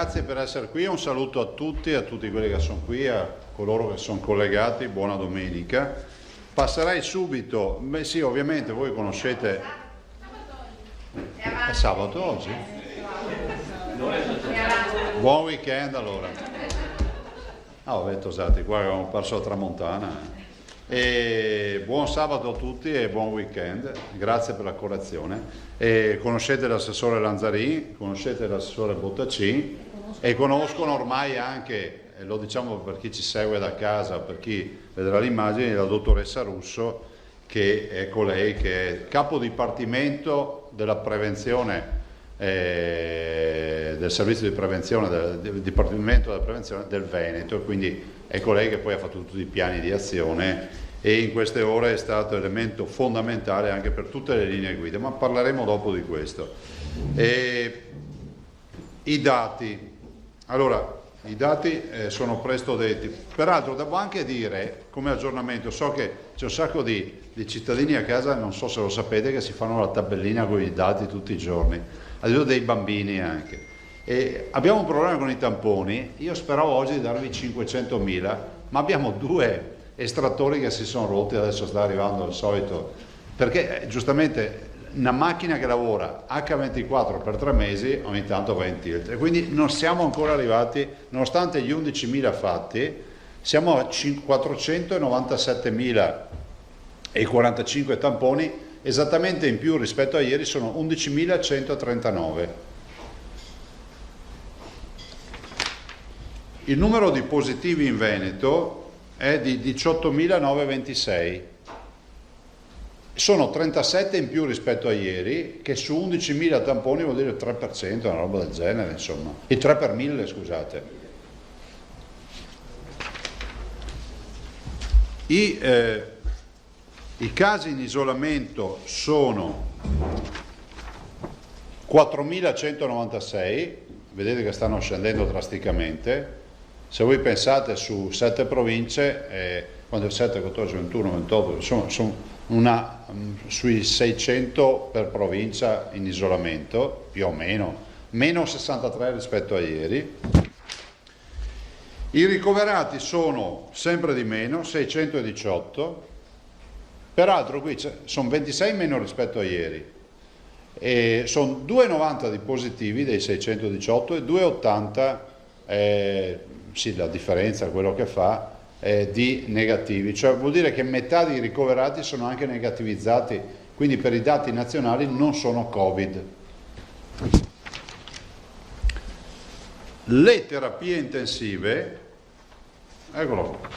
grazie per essere qui, un saluto a tutti quelli che sono qui, a coloro che sono collegati, buona domenica. Passerei subito, beh sì, ovviamente voi conoscete... È sabato oggi? Buon weekend allora. Avete tosati, qua abbiamo perso la tramontana. E buon sabato a tutti e buon weekend, grazie per la correzione. E conoscete l'assessore Lanzarin, conoscete l'assessore Bottacin e conoscono ormai anche, lo diciamo per chi ci segue da casa, per chi vedrà le immagini, la dottoressa Russo, che è colei che è capo dipartimento della prevenzione, del servizio di prevenzione, del Dipartimento della Prevenzione del Veneto, e quindi è colei che poi ha fatto tutti i piani di azione e in queste ore è stato elemento fondamentale anche per tutte le linee guida, ma parleremo dopo di questo. I dati, allora, i dati sono presto detti, peraltro devo anche dire come aggiornamento, so che c'è un sacco di cittadini a casa, non so se lo sapete, che si fanno la tabellina con i dati tutti i giorni, addirittura dei bambini anche. E abbiamo un problema con i tamponi, io speravo oggi di darvi 500.000, ma abbiamo 2 estrattori che si sono rotti, adesso sta arrivando il solito, perché giustamente una macchina che lavora H24 per 3 mesi ogni tanto va in tilt, e quindi non siamo ancora arrivati, nonostante gli 11.000 fatti, siamo a 497.045 tamponi, esattamente in più rispetto a ieri, sono 11.139. Il numero di positivi in Veneto è di 18.926, sono 37 in più rispetto a ieri, che su 11.000 tamponi vuol dire il 3%, una roba del genere, insomma, il 3 per 1000, scusate. I casi in isolamento sono 4.196, vedete che stanno scendendo drasticamente. Se voi pensate su 7 province, quando è 7, 14, 21, 28, sono sui 600 per provincia in isolamento, più o meno, meno 63 rispetto a ieri. I ricoverati sono sempre di meno, 618, peraltro qui sono 26 meno rispetto a ieri, e sono 2,90 di positivi dei 618 e 2,80 sì, la differenza, quello che fa, di negativi, cioè vuol dire che metà dei ricoverati sono anche negativizzati, quindi per i dati nazionali non sono Covid. Le terapie intensive, eccolo qua,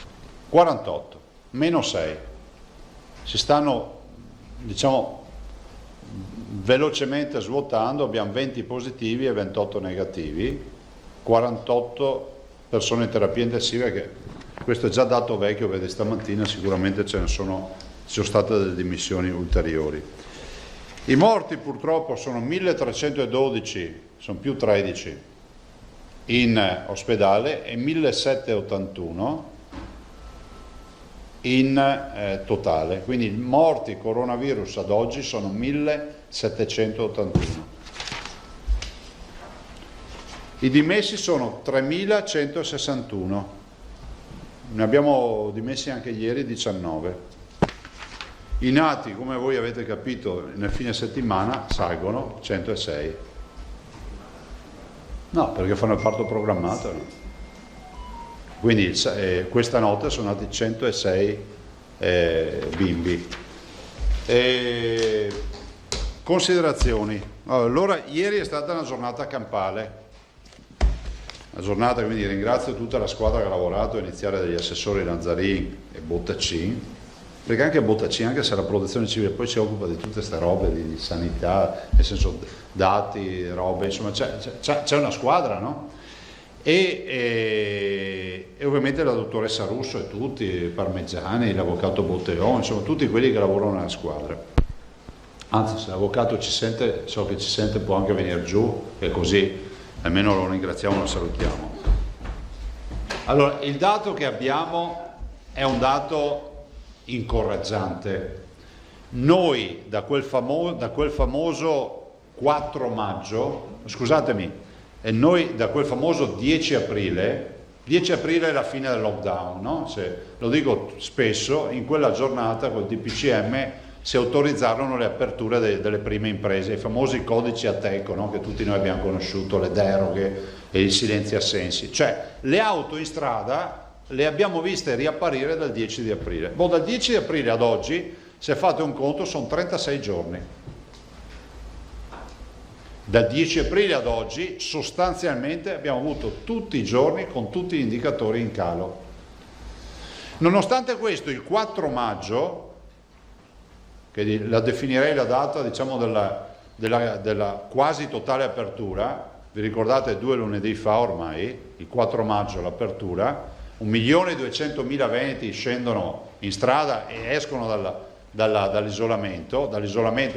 48, meno 6, si stanno, diciamo, velocemente svuotando, abbiamo 20 positivi e 28 negativi, 48 persone in terapia intensiva, che questo è già dato vecchio, vede stamattina sicuramente ci sono state delle dimissioni ulteriori. I morti purtroppo sono 1312, sono più 13 in ospedale e 1781 in totale, quindi i morti coronavirus ad oggi sono 1781. I dimessi sono 3.161, ne abbiamo dimessi anche ieri 19. I nati, come voi avete capito, nel fine settimana salgono 106. No, perché fanno il parto programmato. No? Quindi questa notte sono nati 106 bimbi. Considerazioni. Allora, ieri è stata una giornata campale. La giornata, quindi ringrazio tutta la squadra che ha lavorato, a iniziare dagli assessori Lanzarin e Bottacin, perché anche Bottacin, anche se la protezione civile poi si occupa di tutte queste robe di sanità, nel senso dati, robe, insomma c'è una squadra, no? E ovviamente la dottoressa Russo e tutti, i Parmigiani, l'avvocato Botteon, insomma tutti quelli che lavorano nella squadra. Anzi, se l'avvocato ci sente, so che ci sente, può anche venire giù, e così almeno lo ringraziamo, lo salutiamo. Allora, il dato che abbiamo è un dato incoraggiante. Noi da quel famoso 4 maggio, scusatemi, e noi da quel famoso 10 aprile è la fine del lockdown, no? Lo dico spesso, in quella giornata col DPCM si autorizzarono le aperture delle prime imprese, i famosi codici Ateco, no? Che tutti noi abbiamo conosciuto, le deroghe e i silenzi assensi, cioè le auto in strada le abbiamo viste riapparire dal 10 di aprile. Dal 10 di aprile ad oggi, se fate un conto, sono 36 giorni. Dal 10 aprile ad oggi sostanzialmente abbiamo avuto tutti i giorni con tutti gli indicatori in calo. Nonostante questo, il 4 maggio, che la definirei la data, diciamo, della quasi totale apertura, vi ricordate 2 lunedì fa ormai, il 4 maggio l'apertura, 1.200.000 veneti scendono in strada e escono dall'isolamento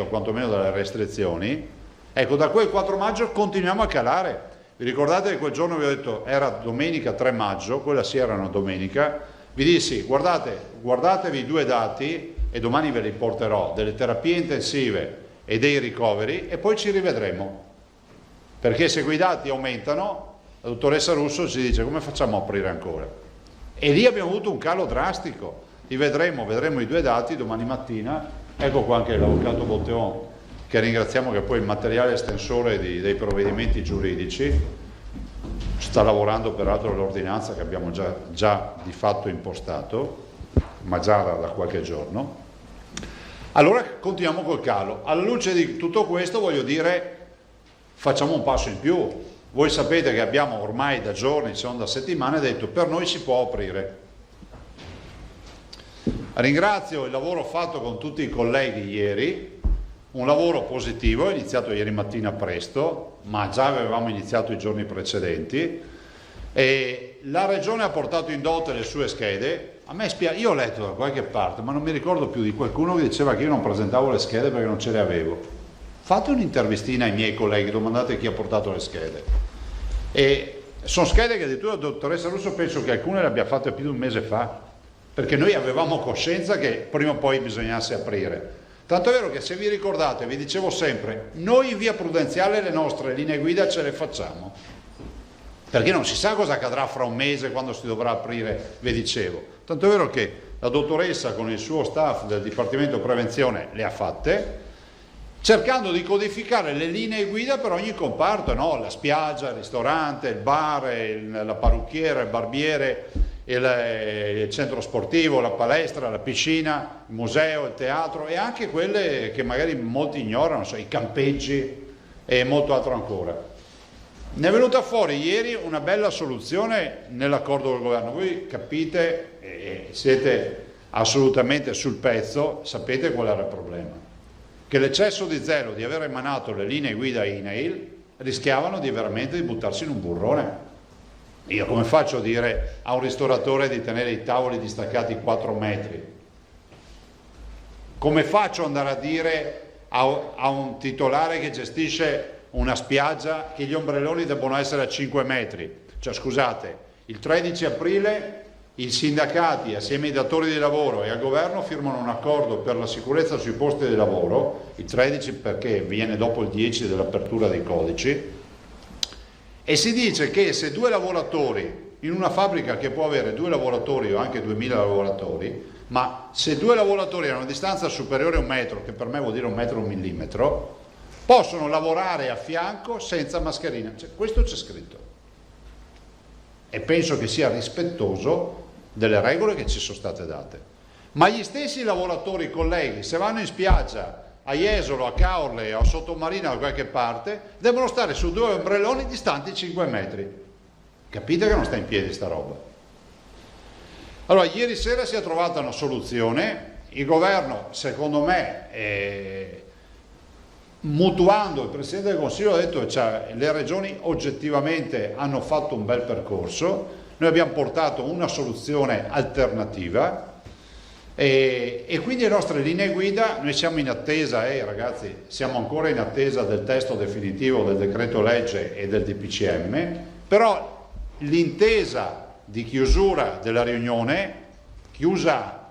quantomeno dalle restrizioni. Ecco, da quel 4 maggio continuiamo a calare. Vi ricordate che quel giorno vi ho detto, era domenica 3 maggio, quella sì era una domenica, vi dissi guardatevi i 2 dati e domani ve li porterò, delle terapie intensive e dei ricoveri, e poi ci rivedremo, perché se quei dati aumentano, la dottoressa Russo ci dice come facciamo a aprire ancora? E lì abbiamo avuto un calo drastico. Vedremo i 2 dati domani mattina. Ecco qua anche l'avvocato Botteon, che ringraziamo, che poi il materiale estensore dei provvedimenti giuridici sta lavorando peraltro all'ordinanza che abbiamo già di fatto impostato, ma già da qualche giorno. Allora continuiamo col calo. Alla luce di tutto questo voglio dire, facciamo un passo in più. Voi sapete che abbiamo ormai da giorni, se non da settimane, detto per noi si può aprire. Ringrazio il lavoro fatto con tutti i colleghi ieri, un lavoro positivo, è iniziato ieri mattina presto, ma già avevamo iniziato i giorni precedenti, e la Regione ha portato in dote le sue schede. A me spiace, io ho letto da qualche parte, ma non mi ricordo più, di qualcuno che diceva che io non presentavo le schede perché non ce le avevo. Fate un'intervistina ai miei colleghi, domandate chi ha portato le schede. E sono schede che addirittura la dottoressa Russo penso che alcune le abbia fatte più di un mese fa, perché noi avevamo coscienza che prima o poi bisognasse aprire. Tanto è vero che, se vi ricordate, vi dicevo sempre, noi in via prudenziale le nostre linee guida ce le facciamo, perché non si sa cosa accadrà fra un mese quando si dovrà aprire, vi dicevo. Tanto è vero che la dottoressa con il suo staff del Dipartimento Prevenzione le ha fatte, cercando di codificare le linee guida per ogni comparto, no? La spiaggia, il ristorante, il bar, la parrucchiera, il barbiere, il centro sportivo, la palestra, la piscina, il museo, il teatro, e anche quelle che magari molti ignorano, i campeggi e molto altro ancora. Ne è venuta fuori ieri una bella soluzione nell'accordo del governo. Voi capite e siete assolutamente sul pezzo, sapete qual era il problema. Che l'eccesso di zelo di aver emanato le linee guida INAIL rischiavano veramente di buttarsi in un burrone. Io come faccio a dire a un ristoratore di tenere i tavoli distaccati 4 metri? Come faccio ad andare a dire a un titolare che gestisce una spiaggia che gli ombrelloni debbono essere a 5 metri? Cioè, scusate, il 13 aprile i sindacati assieme ai datori di lavoro e al governo firmano un accordo per la sicurezza sui posti di lavoro, il 13 perché viene dopo il 10 dell'apertura dei codici, e si dice che se 2 lavoratori, in una fabbrica che può avere 2 lavoratori o anche 2000 lavoratori, ma se 2 lavoratori hanno una distanza superiore a 1 metro, che per me vuol dire 1 metro e 1 millimetro, possono lavorare a fianco senza mascherina. Cioè, questo c'è scritto. E penso che sia rispettoso delle regole che ci sono state date. Ma gli stessi lavoratori, colleghi, se vanno in spiaggia a Jesolo, a Caorle, a Sottomarina, da qualche parte, devono stare su 2 ombrelloni distanti 5 metri. Capite che non sta in piedi sta roba? Allora, ieri sera si è trovata una soluzione. Il governo, secondo me, mutuando il Presidente del Consiglio, ha detto che le regioni oggettivamente hanno fatto un bel percorso. Noi abbiamo portato una soluzione alternativa e quindi le nostre linee guida, noi siamo in attesa, ragazzi, siamo ancora in attesa del testo definitivo del decreto legge e del DPCM, però l'intesa di chiusura della riunione, chiusa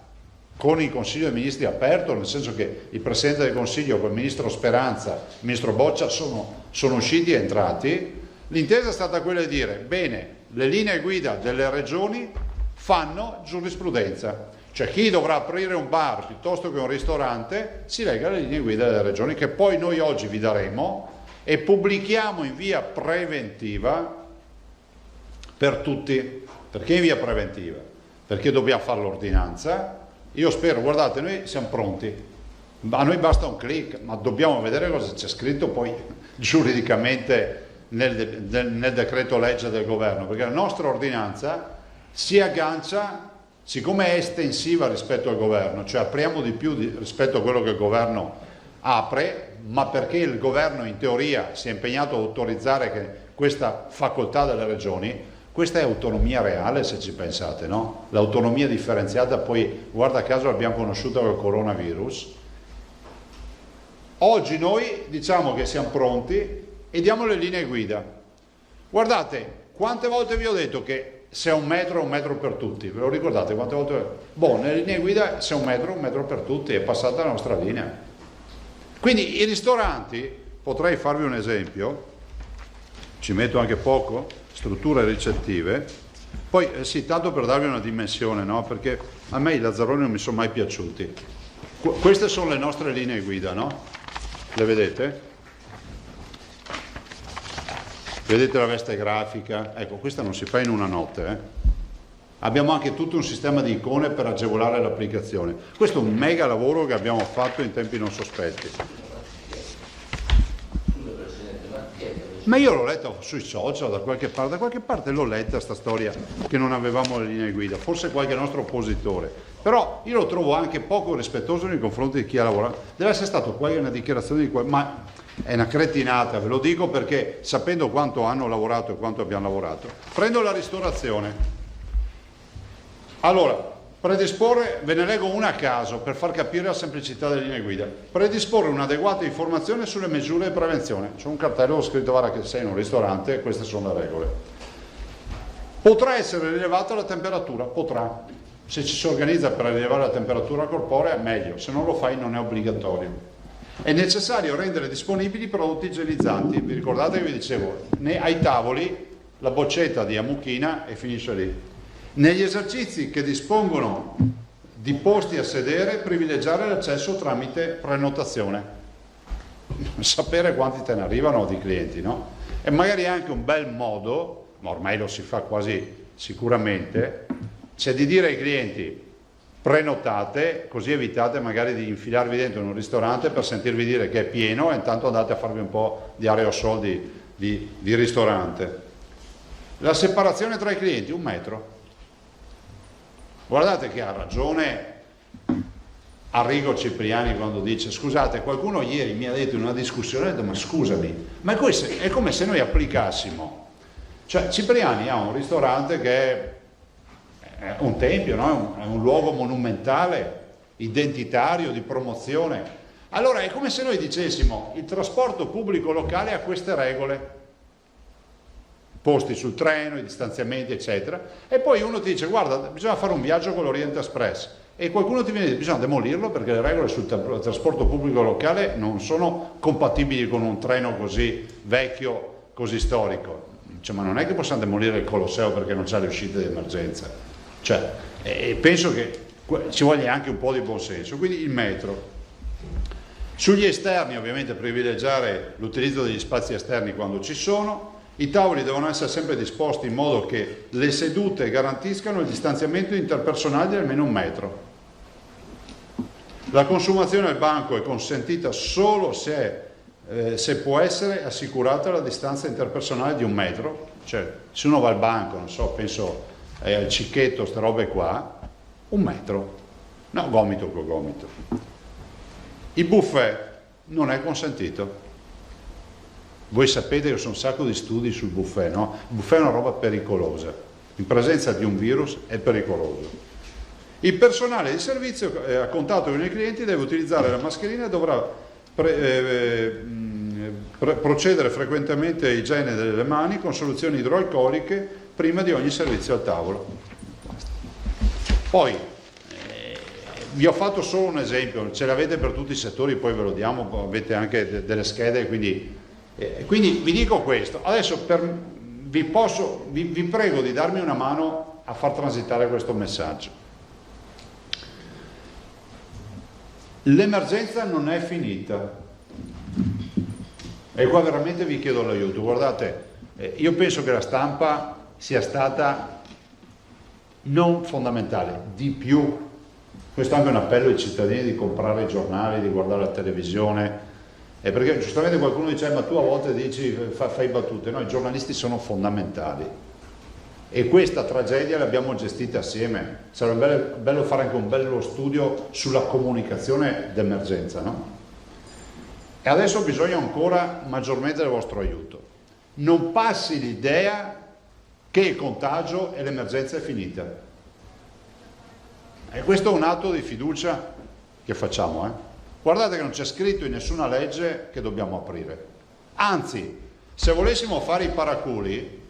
con il Consiglio dei Ministri aperto, nel senso che il Presidente del Consiglio con il Ministro Speranza, il Ministro Boccia sono usciti e entrati, L'intesa è stata quella di dire, bene, le linee guida delle regioni fanno giurisprudenza, cioè chi dovrà aprire un bar piuttosto che un ristorante si lega alle linee guida delle regioni, che poi noi oggi vi daremo e pubblichiamo in via preventiva per tutti. Perché in via preventiva? Perché dobbiamo fare l'ordinanza. Io spero, guardate, noi siamo pronti, a noi basta un click, ma dobbiamo vedere cosa c'è scritto poi giuridicamente nel decreto legge del governo, perché la nostra ordinanza si aggancia, siccome è estensiva rispetto al governo, cioè apriamo di più rispetto a quello che il governo apre, ma perché il governo in teoria si è impegnato a autorizzare questa facoltà delle regioni. Questa è autonomia reale, se ci pensate, no? L'autonomia differenziata poi, guarda caso, l'abbiamo conosciuta col coronavirus. Oggi noi diciamo che siamo pronti e diamo le linee guida. Guardate, quante volte vi ho detto che se è un metro per tutti, ve lo ricordate quante volte? Boh, nelle linee guida se è un metro per tutti, è passata la nostra linea. Quindi i ristoranti, potrei farvi un esempio, ci metto anche poco, strutture ricettive, poi sì, tanto per darvi una dimensione, no? Perché a me i lazzaroni non mi sono mai piaciuti. Queste sono le nostre linee guida, no? Le vedete? Vedete la veste grafica? Ecco, questa non si fa in una notte. Abbiamo anche tutto un sistema di icone per agevolare l'applicazione. Questo è un mega lavoro che abbiamo fatto in tempi non sospetti. Ma io l'ho letta sui social da qualche parte l'ho letta sta storia che non avevamo le linee guida, forse qualche nostro oppositore, però io lo trovo anche poco rispettoso nei confronti di chi ha lavorato. Deve essere stato una dichiarazione di ma è una cretinata, ve lo dico perché sapendo quanto hanno lavorato e quanto abbiamo lavorato. Prendo la ristorazione. Allora, predisporre, ve ne leggo una a caso per far capire la semplicità delle linee guida. Predisporre un'adeguata informazione sulle misure di prevenzione. C'è un cartello scritto, guarda che sei in un ristorante, queste sono le regole. Potrà essere rilevata la temperatura? Potrà. Se ci si organizza per rilevare la temperatura corporea, meglio. Se non lo fai non è obbligatorio. È necessario rendere disponibili prodotti igienizzanti. Vi ricordate che vi dicevo, ai tavoli la boccetta di Amuchina e finisce lì. Negli esercizi che dispongono di posti a sedere, privilegiare l'accesso tramite prenotazione. Sapere quanti te ne arrivano di clienti, no? E magari anche un bel modo, ma ormai lo si fa quasi sicuramente, c'è di dire ai clienti prenotate, così evitate magari di infilarvi dentro in un ristorante per sentirvi dire che è pieno e intanto andate a farvi un po' di aerosol di ristorante. La separazione tra i clienti, 1 metro. Guardate che ha ragione Arrigo Cipriani quando dice, scusate, qualcuno ieri mi ha detto in una discussione, ma scusami, ma è come se noi applicassimo, cioè Cipriani ha un ristorante che è un tempio, no? È un luogo monumentale, identitario, di promozione. Allora è come se noi dicessimo, il trasporto pubblico locale ha queste regole, posti sul treno, i distanziamenti eccetera, e poi uno ti dice guarda bisogna fare un viaggio con l'Orient Express e qualcuno ti viene e dice bisogna demolirlo perché le regole sul trasporto pubblico locale non sono compatibili con un treno così vecchio, così storico. Cioè, ma non è che possiamo demolire il Colosseo perché non c'è le uscite di emergenza, cioè, penso che ci voglia anche un po' di buonsenso. Quindi il metro. Sugli esterni ovviamente privilegiare l'utilizzo degli spazi esterni quando ci sono. I tavoli devono essere sempre disposti in modo che le sedute garantiscano il distanziamento interpersonale di almeno 1 metro. La consumazione al banco è consentita solo se può essere assicurata la distanza interpersonale di 1 metro. Cioè, se uno va al banco, non so, penso al cicchetto, ste robe qua, 1 metro. No, gomito con gomito. Il buffet non è consentito. Voi sapete che sono un sacco di studi sul buffet, no? Il buffet è una roba pericolosa, in presenza di un virus è pericoloso. Il personale di servizio a contatto con i clienti deve utilizzare la mascherina e dovrà procedere frequentemente a igiene delle mani con soluzioni idroalcoliche prima di ogni servizio al tavolo. Poi vi ho fatto solo un esempio, ce l'avete per tutti i settori, poi ve lo diamo, avete anche delle schede, quindi Quindi vi dico questo, adesso vi prego di darmi una mano a far transitare questo messaggio. L'emergenza non è finita, e qua veramente vi chiedo l'aiuto. Guardate, io penso che la stampa sia stata non fondamentale, di più. Questo è anche un appello ai cittadini di comprare i giornali, di guardare la televisione, perché giustamente qualcuno dice ma tu a volte dici, fai battute. No, i giornalisti sono fondamentali e questa tragedia l'abbiamo gestita assieme. Sarebbe bello fare anche un bello studio sulla comunicazione d'emergenza, no? E adesso ho bisogno ancora maggiormente del vostro aiuto. Non passi l'idea che il contagio e l'emergenza è finita. E questo è un atto di fiducia che facciamo. Guardate che non c'è scritto in nessuna legge che dobbiamo aprire. Anzi, se volessimo fare i paraculi,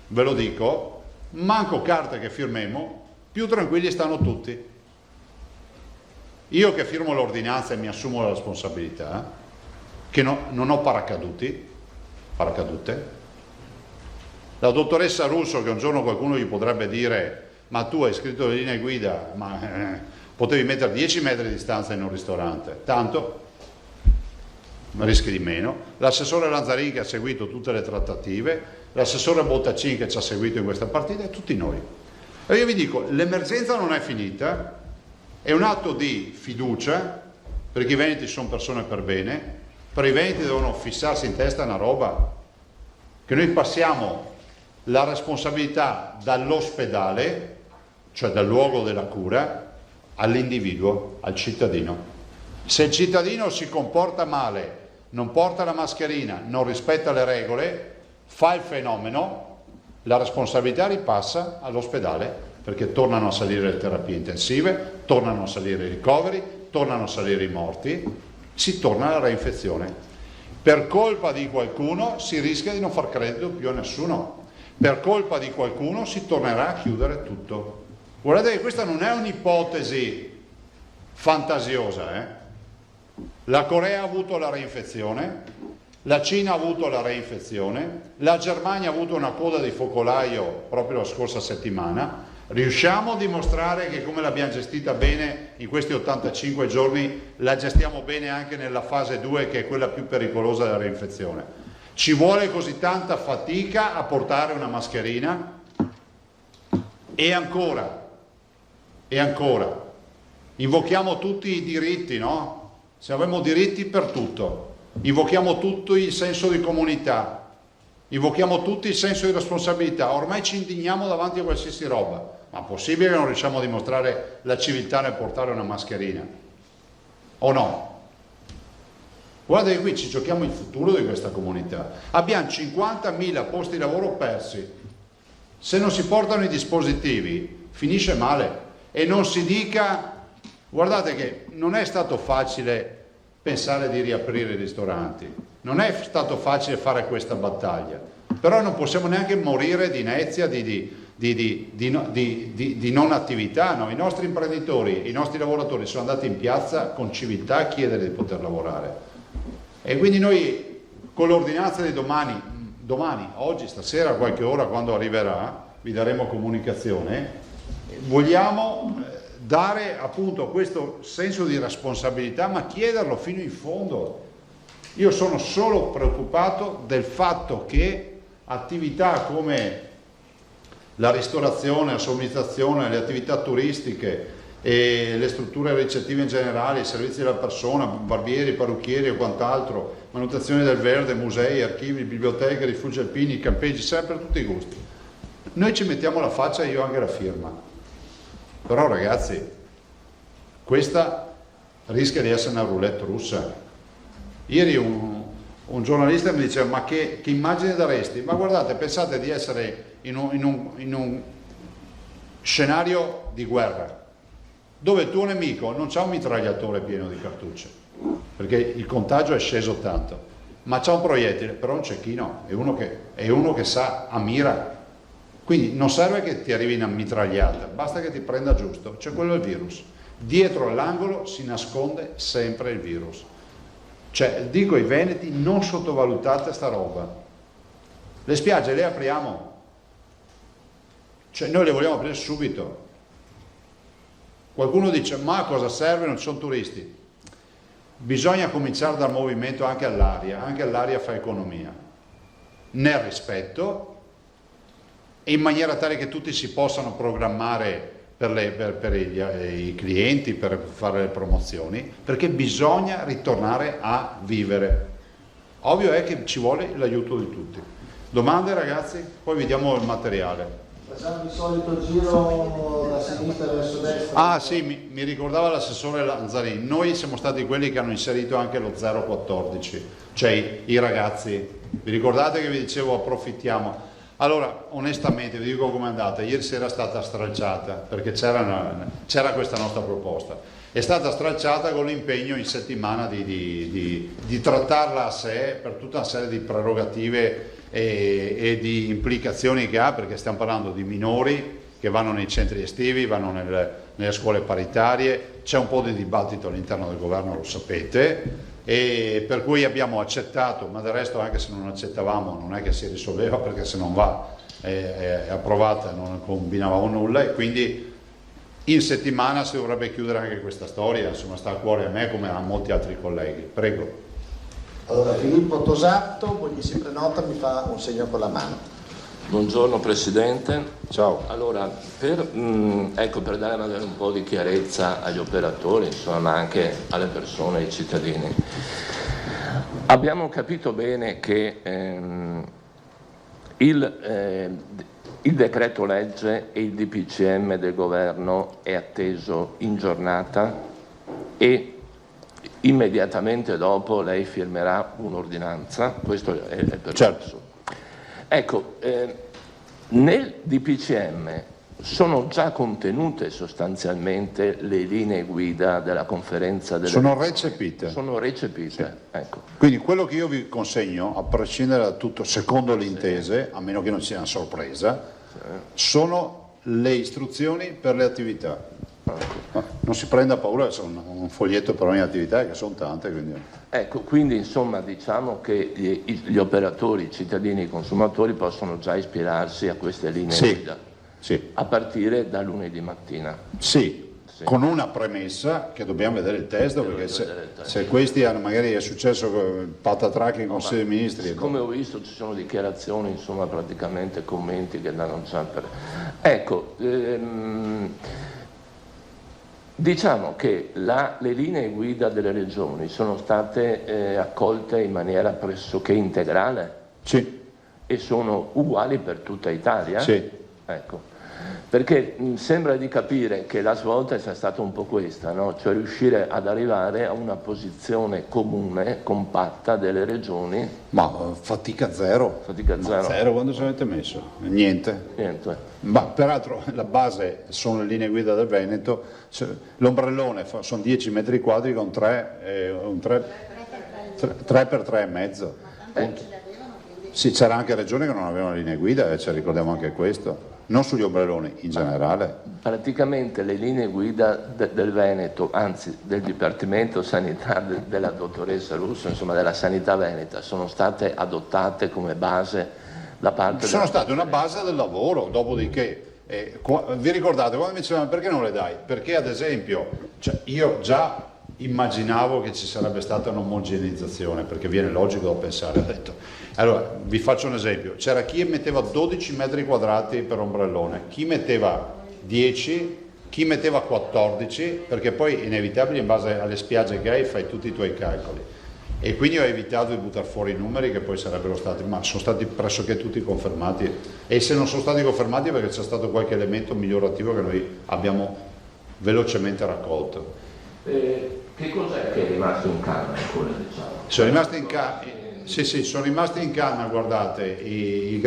ve lo dico, manco carte che firmemo, più tranquilli stanno tutti. Io che firmo l'ordinanza e mi assumo la responsabilità, che non ho paracadute, la dottoressa Russo, che un giorno qualcuno gli potrebbe dire ma tu hai scritto le linee guida, ma potevi mettere 10 metri di distanza in un ristorante, tanto rischi di meno. L'assessore Lanzarini che ha seguito tutte le trattative, l'assessore Bottacin che ci ha seguito in questa partita e tutti noi. E io vi dico, l'emergenza non è finita, è un atto di fiducia, perché i veneti sono persone per bene, però i veneti devono fissarsi in testa una roba, che noi passiamo la responsabilità dall'ospedale, cioè dal luogo della cura, all'individuo, al cittadino. Se il cittadino si comporta male, non porta la mascherina, non rispetta le regole, fa il fenomeno, la responsabilità ripassa all'ospedale, perché tornano a salire le terapie intensive, tornano a salire i ricoveri, tornano a salire i morti, si torna alla reinfezione. Per colpa di qualcuno si rischia di non far credito più a nessuno. Per colpa di qualcuno si tornerà a chiudere tutto. Guardate che questa non è un'ipotesi fantasiosa. La Corea ha avuto la reinfezione, la Cina ha avuto la reinfezione, la Germania ha avuto una coda di focolaio proprio la scorsa settimana. Riusciamo a dimostrare che come l'abbiamo gestita bene in questi 85 giorni, la gestiamo bene anche nella fase 2, che è quella più pericolosa della reinfezione. Ci vuole così tanta fatica a portare una mascherina? E ancora, invochiamo tutti i diritti, no? Se abbiamo diritti per tutto, invochiamo tutti il senso di comunità, invochiamo tutti il senso di responsabilità, ormai ci indigniamo davanti a qualsiasi roba, ma è possibile che non riusciamo a dimostrare la civiltà nel portare una mascherina? O no? Guarda che qui ci giochiamo il futuro di questa comunità. Abbiamo 50.000 posti di lavoro persi. Se non si portano i dispositivi, finisce male. E non si dica, guardate che non è stato facile pensare di riaprire i ristoranti, non è stato facile fare questa battaglia, però non possiamo neanche morire di inezia, di non attività, no? I nostri imprenditori, i nostri lavoratori sono andati in piazza con civiltà a chiedere di poter lavorare. E quindi noi con l'ordinanza di domani, oggi, stasera, a qualche ora quando arriverà, vi daremo comunicazione, vogliamo dare appunto questo senso di responsabilità, ma chiederlo fino in fondo. Io sono solo preoccupato del fatto che attività come la ristorazione, la somministrazione, le attività turistiche e le strutture ricettive in generale, i servizi della persona, barbieri, parrucchieri e quant'altro, manutenzione del verde, musei, archivi, biblioteche, rifugi alpini, campeggi, sempre a tutti i gusti. Noi ci mettiamo la faccia e io anche la firma. Però ragazzi, questa rischia di essere una roulette russa. Ieri un giornalista mi diceva ma che immagine daresti? Ma guardate, pensate di essere in un scenario di guerra, dove il tuo nemico non c'ha un mitragliatore pieno di cartucce, perché il contagio è sceso tanto, ma c'ha un proiettile, però un cecchino, è uno che sa a mira. Quindi non serve che ti arrivi una mitragliata, basta che ti prenda giusto, c'è quello il virus. Dietro all'angolo si nasconde sempre il virus. Cioè, dico ai veneti, non sottovalutate sta roba. Le spiagge le apriamo, cioè noi le vogliamo aprire subito. Qualcuno dice, ma a cosa serve? Non ci sono turisti. Bisogna cominciare dal movimento anche all'aria fa economia, nel rispetto e in maniera tale che tutti si possano programmare per i clienti, per fare le promozioni, perché bisogna ritornare a vivere. Ovvio è che ci vuole l'aiuto di tutti. Domande ragazzi? Poi vi diamo il materiale. Facciamo il solito giro da sinistra verso destra. Ah sì, mi ricordava l'assessore Lanzarini, noi siamo stati quelli che hanno inserito anche lo 014, cioè i ragazzi, vi ricordate che vi dicevo approfittiamo? Allora, onestamente vi dico com'è andata, ieri sera è stata stralciata, perché c'era questa nostra proposta, è stata stralciata con l'impegno in settimana di trattarla a sé per tutta una serie di prerogative e di implicazioni che ha, perché stiamo parlando di minori che vanno nei centri estivi, vanno nelle scuole paritarie, c'è un po' di dibattito all'interno del governo, lo sapete, e per cui abbiamo accettato, ma del resto anche se non accettavamo non è che si risolveva, perché se non va è approvata non combinavamo nulla, e quindi in settimana si dovrebbe chiudere anche questa storia, insomma sta a cuore a me come a molti altri colleghi. Prego. Allora, Filippo Tosato, ogni si prenota mi fa un segno con la mano. Buongiorno Presidente. Ciao. Allora, per dare magari un po' di chiarezza agli operatori, insomma, ma anche alle persone, ai cittadini, abbiamo capito bene che il decreto legge e il DPCM del governo è atteso in giornata e immediatamente dopo lei firmerà un'ordinanza, questo è il percorso. Certo. Ecco, nel DPCM sono già contenute sostanzialmente le linee guida della conferenza delle Sono regioni. recepite. Sono recepite, Sì. ecco. Quindi quello che io vi consegno, a prescindere da tutto, secondo le intese, a meno che non sia una sorpresa, sono le istruzioni per le attività. Non si prenda paura, sono un foglietto per ogni attività, che sono tante. Quindi... Ecco, quindi insomma diciamo che gli operatori, i cittadini, i consumatori possono già ispirarsi a queste linee guida, sì. a partire da lunedì mattina. Sì, con una premessa che dobbiamo vedere il testo, perché se questi hanno, magari è successo patatrack in Consiglio dei Ministri. Come ho visto ci sono dichiarazioni, insomma praticamente commenti che danno già per... Ecco, diciamo che le linee guida delle regioni sono state accolte in maniera pressoché integrale. Sì. E sono uguali per tutta Italia? Sì. Ecco. Perché sembra di capire che la svolta sia stata un po' questa, no? Cioè riuscire ad arrivare a una posizione comune, compatta delle regioni. Ma fatica zero. Fatica zero. Zero, quando ci avete messo? Niente. Niente. Ma peraltro la base sono le linee guida del Veneto, l'ombrellone sono 10 metri quadri con 3 per 3 e mezzo. Sì, c'era anche regioni che non avevano linee guida, ci ricordiamo anche questo. Non sugli ombrelloni, in generale. Praticamente le linee guida del Veneto, anzi del Dipartimento Sanità della dottoressa Russo, insomma della Sanità Veneta, sono state adottate come base da parte sono state una base del lavoro, dopodiché vi ricordate quando mi dicevano perché non le dai? Perché ad esempio, cioè, io già immaginavo che ci sarebbe stata un'omogeneizzazione, perché viene logico da pensare, ho detto. Allora, vi faccio un esempio, c'era chi metteva 12 metri quadrati per ombrellone, chi metteva 10, chi metteva 14, perché poi inevitabile in base alle spiagge che hai fai tutti i tuoi calcoli. E quindi ho evitato di buttare fuori i numeri che poi sarebbero stati, ma sono stati pressoché tutti confermati, e se non sono stati confermati è perché c'è stato qualche elemento migliorativo che noi abbiamo velocemente raccolto. Che cos'è che è rimasto in canna ancora, diciamo? Sono rimasti in canna, sì, sono rimasti in canna, guardate, le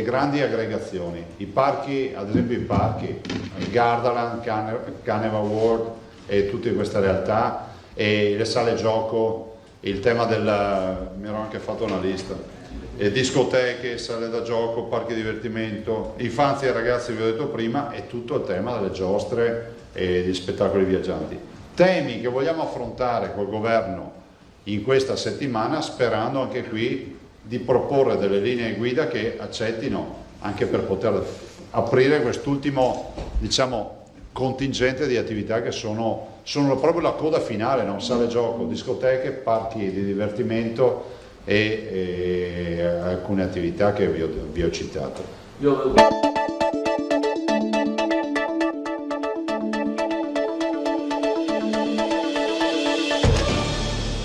grandi aggregazioni, i parchi, ad esempio i parchi, il Gardaland, Carnival World e tutte queste realtà, e le sale gioco, il tema mi ero anche fatto una lista, discoteche, sale da gioco, parchi divertimento, infanzia e ragazzi, vi ho detto prima, e tutto il tema delle giostre e degli spettacoli viaggianti. Temi che vogliamo affrontare col governo in questa settimana, sperando anche qui di proporre delle linee guida che accettino anche per poter aprire quest'ultimo, diciamo, contingente di attività che sono proprio la coda finale, no? Sale gioco, discoteche, parchi di divertimento e alcune attività che vi ho citato.